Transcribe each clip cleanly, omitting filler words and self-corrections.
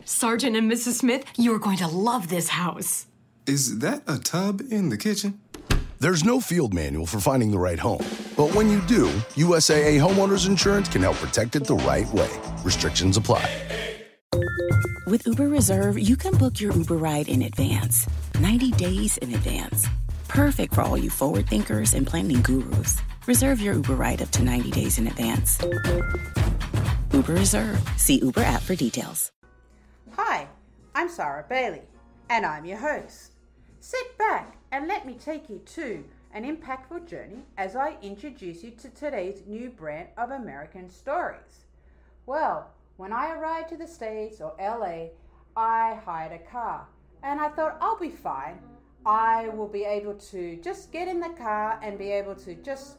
Sergeant and Mrs. Smith, you're going to love this house. Is that a tub in the kitchen? There's no field manual for finding the right home. But when you do, USAA Homeowners Insurance can help protect it the right way. Restrictions apply. With Uber Reserve, you can book your Uber ride in advance, 90 days in advance. Perfect for all you forward thinkers and planning gurus. Reserve your Uber ride up to 90 days in advance. Uber Reserve. See Uber app for details. Hi, I'm Sarah Bailey, and I'm your host. Sit back and let me take you to an impactful journey as I introduce you to today's new brand of American stories. Well, when I arrived to the States or LA, I hired a car and I thought I'll be fine. I will be able to just get in the car and be able to just,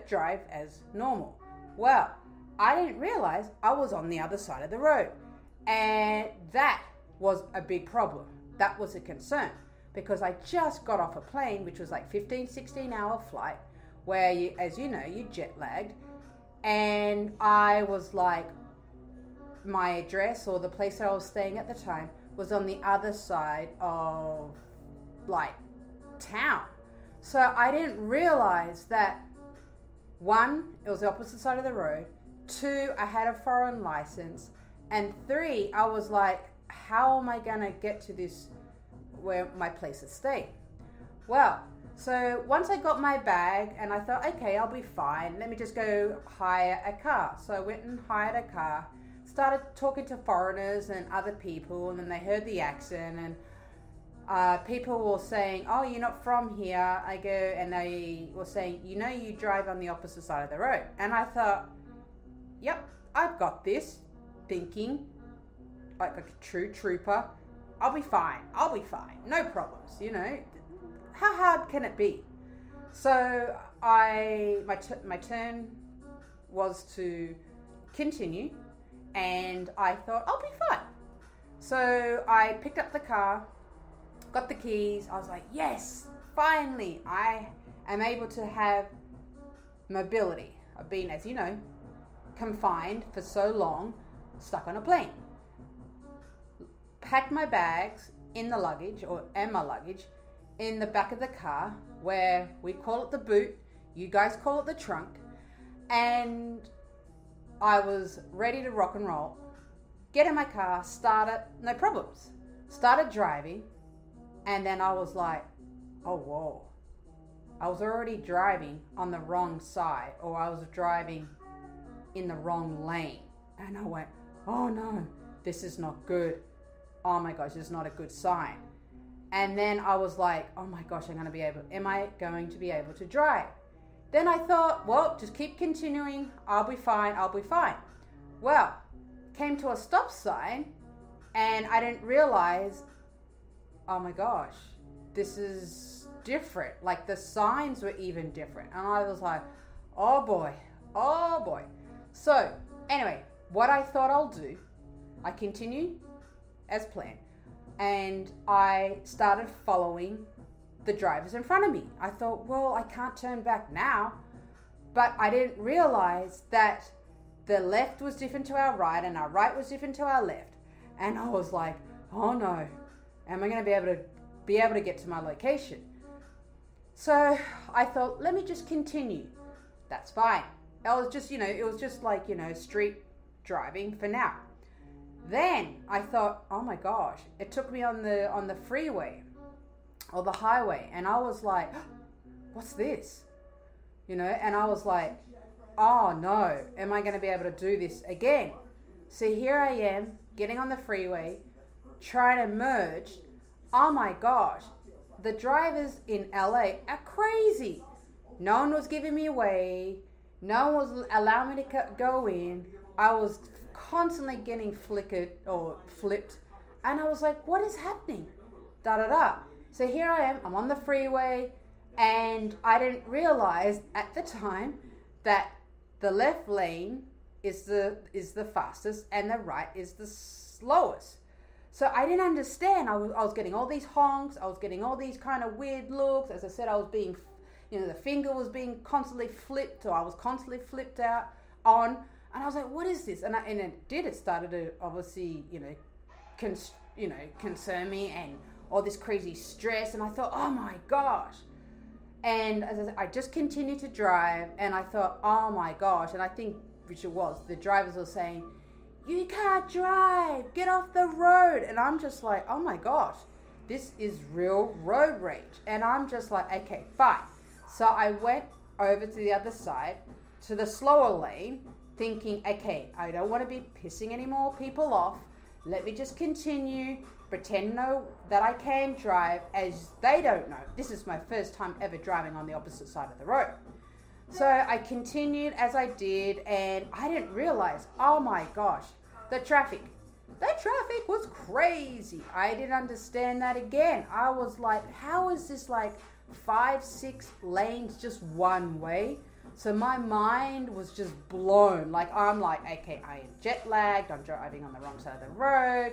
drive as normal. Well, I didn't realize I was on the other side of the road, and that was a big problem. That was a concern because I just got off a plane, which was like 16 hour flight where you jet lagged, and I was like, my address or the place that I was staying at the time was on the other side of town. So I didn't realize that, one, it was the opposite side of the road, two, I had a foreign license, and three, I was like, how am I gonna get to this, where my place of stay? Well, so once I got my bag and I thought, okay, I'll be fine, let me just go hire a car. So I went and hired a car, started talking to foreigners and other people, and then they heard the accent, and people were saying, oh, you're not from here. I go, and they were saying, you drive on the opposite side of the road. And I thought, yep, I've got this, thinking like a true trooper, I'll be fine, no problems, how hard can it be? So my turn was to continue, and I thought I'll be fine. So I picked up the car, got the keys. I was like, yes, finally, I am able to have mobility. I've been, as you know, confined for so long, stuck on a plane. Packed my bags in the luggage, and my luggage, in the back of the car, where we call it the boot, you guys call it the trunk, and I was ready to rock and roll. Get in my car, started, no problems. Started driving, and then I was like, oh, whoa. I was already driving on the wrong side, or I was driving in the wrong lane. And I went, oh no, this is not good. Oh my gosh, this is not a good sign. And then I was like, oh my gosh, am I going to be able to drive? Then I thought, well, just keep continuing. I'll be fine. Well, came to a stop sign, and I didn't realize, oh my gosh, this is different. Like, the signs were even different. And I was like, oh boy. So anyway, what I thought I'll do, I continued as planned, and I started following the drivers in front of me. I thought, well, I can't turn back now, but I didn't realize that the left was different to our right and our right was different to our left. And I was like, oh no, am I going to be able to get to my location? So I thought, let me just continue. That's fine. I was just, it was just like, street driving for now. Then I thought, oh my gosh, it took me on the freeway or the highway, and I was like, what's this? And I was like, oh no, am I going to be able to do this again? So here I am, getting on the freeway, trying to merge. Oh my gosh, the drivers in LA are crazy. No one was giving me away. No one was allowing me to go in. I was constantly getting flickered or flipped. And I was like, what is happening? So here I am, I'm on the freeway, and I didn't realize at the time that the left lane is the fastest and the right is the slowest. So I didn't understand. I was getting all these honks. I was getting all these kind of weird looks. As I said, I was being, the finger was being constantly flipped, or I was constantly flipped out on. And I was like, what is this? And it started to obviously, concern me, and all this crazy stress. And I thought, oh my gosh. And as I just continued to drive, and I thought, oh my gosh. And I think, which it was, the drivers were saying, you can't drive, get off the road. And I'm just like, oh my gosh, this is real road rage. And I'm just like, okay, fine. So I went over to the other side, to the slower lane, thinking, okay, I don't want to be pissing any more people off. Let me just continue, pretend that I can drive, as they don't know. This is my first time ever driving on the opposite side of the road. So I continued as I did, and I didn't realize, oh my gosh, the traffic was crazy. I didn't understand that again. I was like, how is this like 5-6 lanes just one way? So my mind was just blown. Like, I'm like, okay, I am jet lagged. I'm driving on the wrong side of the road.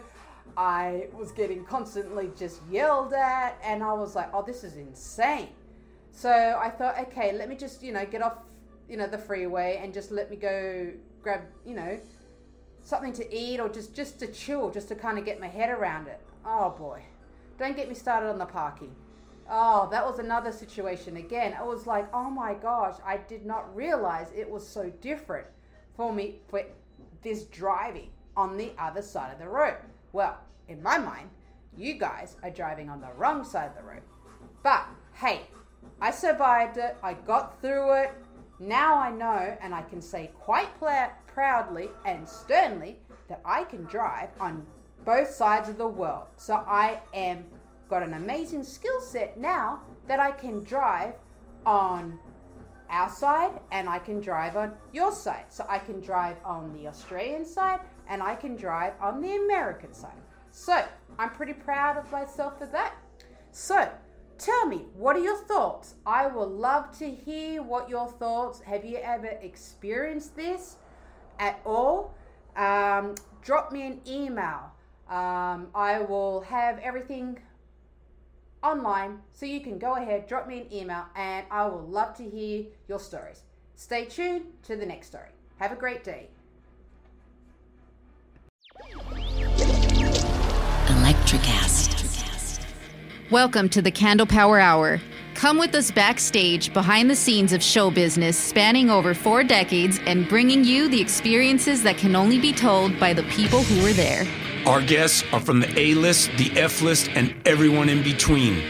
I was getting constantly just yelled at, and I was like, oh, this is insane. So I thought, okay, let me just, get off, the freeway, and just let me go grab, something to eat, or just to chill, just to kind of get my head around it. Oh boy, don't get me started on the parking. Oh, that was another situation again. It was like, oh my gosh, I did not realize it was so different for me for this driving on the other side of the road. Well, in my mind, you guys are driving on the wrong side of the road. But hey, I survived it. I got through it. Now I know, and I can say quite proudly and sternly, that I can drive on both sides of the world. So I am got an amazing skill set now that I can drive on our side, and I can drive on your side. So I can drive on the Australian side, and I can drive on the American side. So I'm pretty proud of myself for that. So tell me, what are your thoughts? I will love to hear what your thoughts. Have you ever experienced this at all? Drop me an email. I will have everything online, so you can go ahead, drop me an email, and I will love to hear your stories. Stay tuned to the next story. Have a great day. Electricast. Welcome to the Candle Power Hour. Come with us backstage behind the scenes of show business spanning over 4 decades and bringing you the experiences that can only be told by the people who were there. Our guests are from the A-list, the F-list, and everyone in between.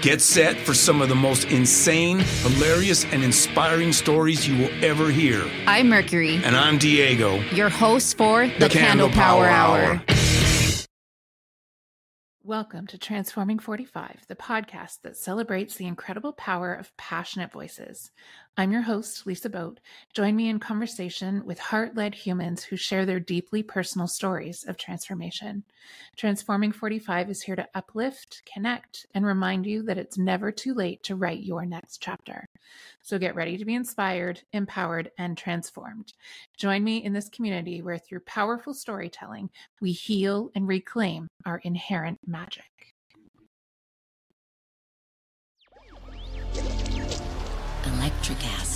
Get set for some of the most insane, hilarious, and inspiring stories you will ever hear. I'm Mercury. And I'm Diego. Your host for the Candle Power Hour. Welcome to Transforming 45, the podcast that celebrates the incredible power of passionate voices. I'm your host, Lisa Boat. Join me in conversation with heart-led humans who share their deeply personal stories of transformation. Transforming 45 is here to uplift, connect, and remind you that it's never too late to write your next chapter. So get ready to be inspired, empowered, and transformed. Join me in this community where through powerful storytelling, we heal and reclaim our inherent magic. Electricast.